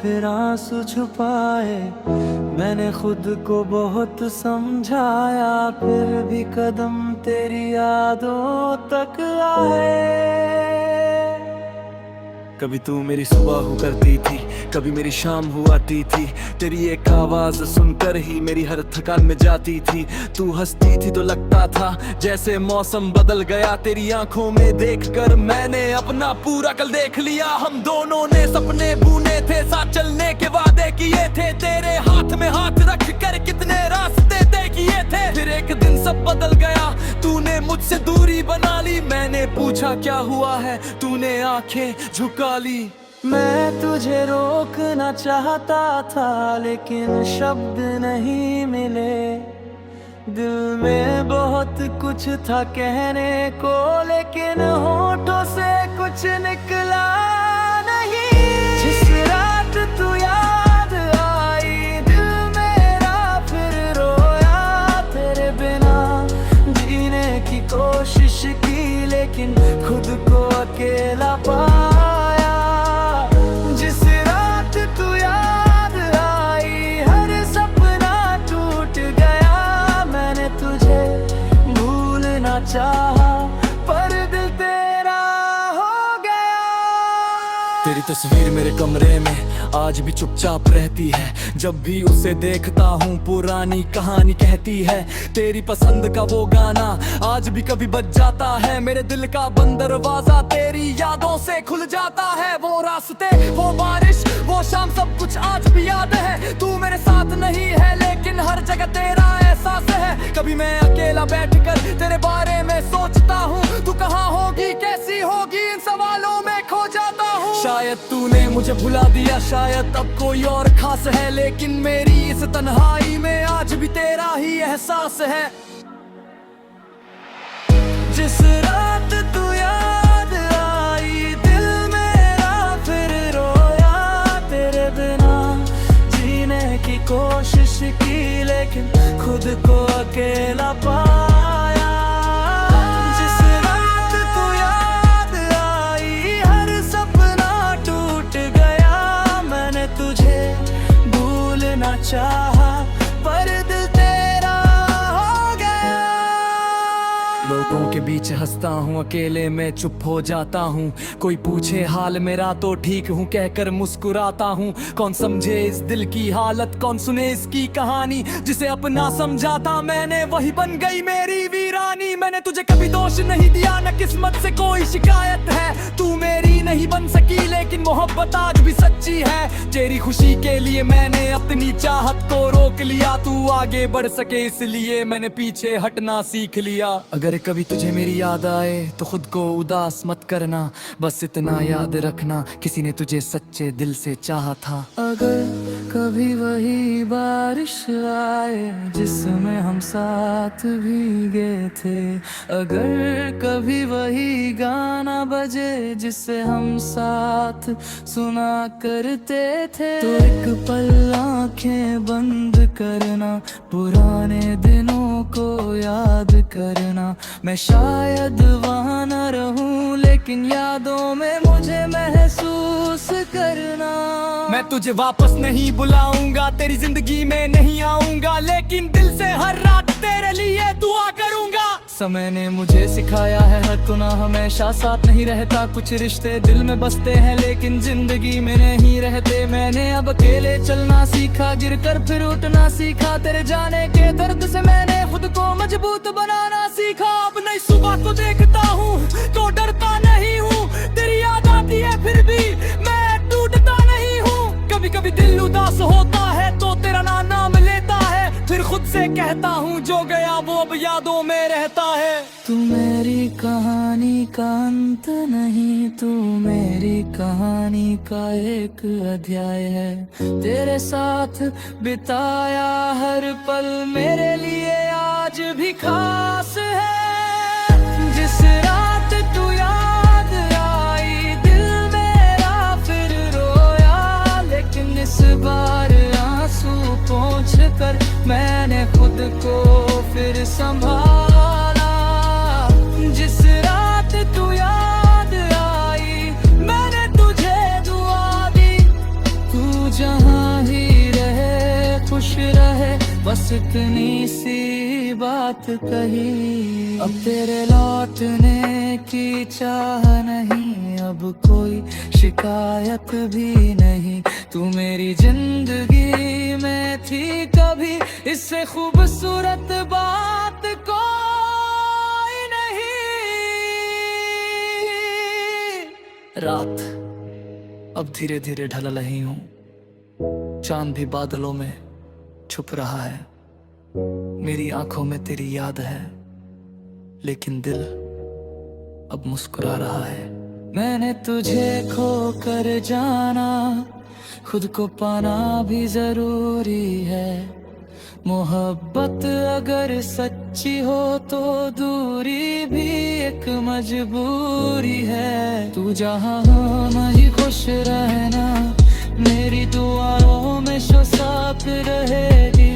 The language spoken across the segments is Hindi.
फिर आंसू छुपाए। मैंने खुद को बहुत समझाया, फिर भी कदम तेरी यादों तक आए। कभी तू मेरी सुबह हुआ करती थी, कभी मेरी शाम हुआ आती थी। तेरी एक आवाज सुनकर ही मेरी हर थकान में जाती थी। तू हंसती थी तो लगता था जैसे मौसम बदल गया। तेरी आंखों में देखकर मैंने अपना पूरा कल देख लिया। हम दोनों ने सपने बुने थे, साथ चलने के वादे किए थे। तेरे हाथ में हाथ रख कर कितने रास्ते तय किए थे। फिर एक दिन सब बदल गया, तूने मुझसे दूरी बना ली। मैंने पूछा क्या हुआ है, तूने आंखें झुका ली। मैं तुझे रोकना चाहता था, लेकिन शब्द नहीं मिले। दिल में बहुत कुछ था कहने को, लेकिन होठों से कुछ निकला नहीं। जिस रात तू याद आई, दिल मेरा फिर रोया। तेरे बिना जीने की कोशिश की, लेकिन खुद को अकेला पाया। जिस रात तू याद आई, हर सपना टूट गया। मैंने तुझे भूलना चाहा, पर दिल तेरा हो गया। तेरी तस्वीर मेरे कमरे में आज भी चुपचाप रहती है। जब भी उसे देखता हूँ पुरानी कहानी कहती है। तेरी पसंद का वो गाना आज भी कभी बज जाता है। मेरे दिल का बंद दरवाजा तेरी यादों से खुल जाता है। वो रास्ते, वो बारिश, वो शाम, सब कुछ आज भी याद है। तू मेरे साथ नहीं है, लेकिन हर जगह तेरा एहसास है। कभी मैं अकेला बैठकर तेरे बारे में सोचता हूँ, तू कहाँ होगी, कैसी होगी, इन सवालों में खो जाता हूँ। शायद तूने मुझे भुला दिया, शायद अब कोई और खास है, लेकिन मेरी इस तन्हाई में आज भी तेरा ही एहसास है। जिस रात तू याद आई, दिल मेरा फिर रोया। तेरे बिना जीने की कोशिश की, लेकिन खुद को अकेला पाया। जिस रात तू याद आई, हर सपना टूट गया। मैंने तुझे भूलना चाहा, पर दिल तेरा हो गया। लोगों के बीच हंसता हूँ, अकेले में चुप हो जाता हूँ। कोई पूछे हाल मेरा तो ठीक हूँ कहकर मुस्कुराता हूँ। कौन समझे इस दिल की हालत, कौन सुने इसकी कहानी। जिसे अपना समझा था मैंने, वही बन गई मेरी वीरानी। मैंने तुझे कभी दोष नहीं दिया, न किस्मत से कोई शिकायत है। तू मेरी नहीं बन सकी, लेकिन मोहब्बत आज भी सच्ची है। तेरी खुशी के लिए मैंने अपनी चाहत को रोक लिया। तू आगे बढ़ सके इसलिए मैंने पीछे हटना सीख लिया। अगर कभी तुझे मेरी याद आए तो खुद को उदास मत करना। बस इतना याद रखना, किसी ने तुझे सच्चे दिल से चाहा था। अगर कभी वही बारिश आए जिसमें हम साथ भीगे थे, अगर कभी वही गाना बजे जिसे हम साथ सुना करते थे, तो एक पल आंखें बंद करना, पुराने दिनों को याद करना। मैं शायद वहाँ न रहूं, लेकिन यादों में मुझे महसूस करना। मैं तुझे वापस नहीं बुलाऊंगा, तेरी जिंदगी में नहीं आऊंगा, लेकिन दिल से हर रात तेरे लिए दुआ करूंगा। समय ने मुझे सिखाया है हर गुनाह हमेशा साथ नहीं रहता। कुछ रिश्ते दिल में बसते हैं, लेकिन जिंदगी में नहीं रहते। मैंने अब अकेले चलना सीखा, गिर कर फिर उठना सीखा। तेरे जाने के दर्द से मैंने खुद को मजबूत बनाना सीखा। अब नई सुबह को देखता हूँ तो डरता नहीं हूँ। तेरी याद आती है फिर भी मैं टूटता नहीं हूँ। कभी कभी दिल उदास होता है तो तेरा नाम लेता है, फिर खुद से कहता हूँ जो गया वो अब यादों में रहता है। तू मेरी कहानी का अंत नहीं, तू मेरी कहानी का एक अध्याय है। तेरे साथ बिताया हर पल मेरे लिए आज भी खास है। जिस रात तू याद आई, दिल मेरा फिर रोया, लेकिन इस बार आंसू पोंछ कर मैंने खुद को फिर संभाला। जिस रात तू याद आई, मैंने तुझे दुआ दी, तू बस इतनी सी बात कही, अब तेरे लौटने की चाह नहीं, अब कोई शिकायत भी नहीं। तू मेरी जिंदगी में थी कभी, इससे खूबसूरत बात कोई नहीं। रात अब धीरे धीरे ढल रही हूँ, चांद भी बादलों में छुप रहा है। मेरी आंखों में तेरी याद है, लेकिन दिल अब मुस्कुरा रहा है। मैंने तुझे खो कर जाना, खुद को पाना भी जरूरी है। मोहब्बत अगर सच्ची हो तो दूरी भी एक मजबूरी है। तू जहाँ हो वहीं खुश रहना, मेरी दुआओं में शो साथ रहेगी।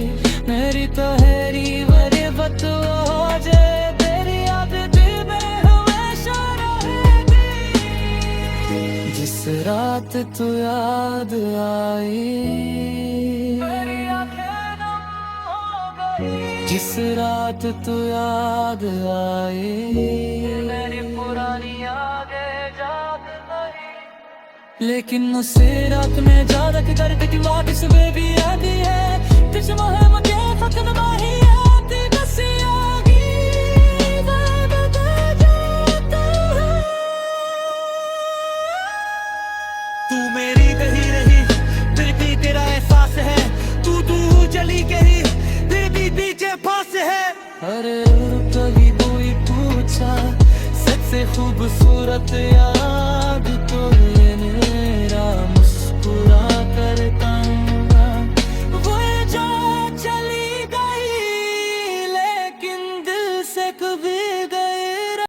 मेरी तहरी बड़ी बदुआ हो जाए, तेरी याद दिल में हमेशा रहेगी। जिस रात तू याद आई, मेरी आँखें नम हो गई। जिस रात तू याद आई, मेरी पुरानी यादें जाग गई। लेकिन उसे रात में जाग कर की वापस वे भी आती है। तिस मोह मुझे खत्म नहीं आती, बस आगी बदल जाता है। तू मेरी कही रही, फिर भी तेरा एहसास है। तू चली गई, फिर भी पीछे फांस है। अरे कभी कोई पूछा, सच से खूबसूरत यार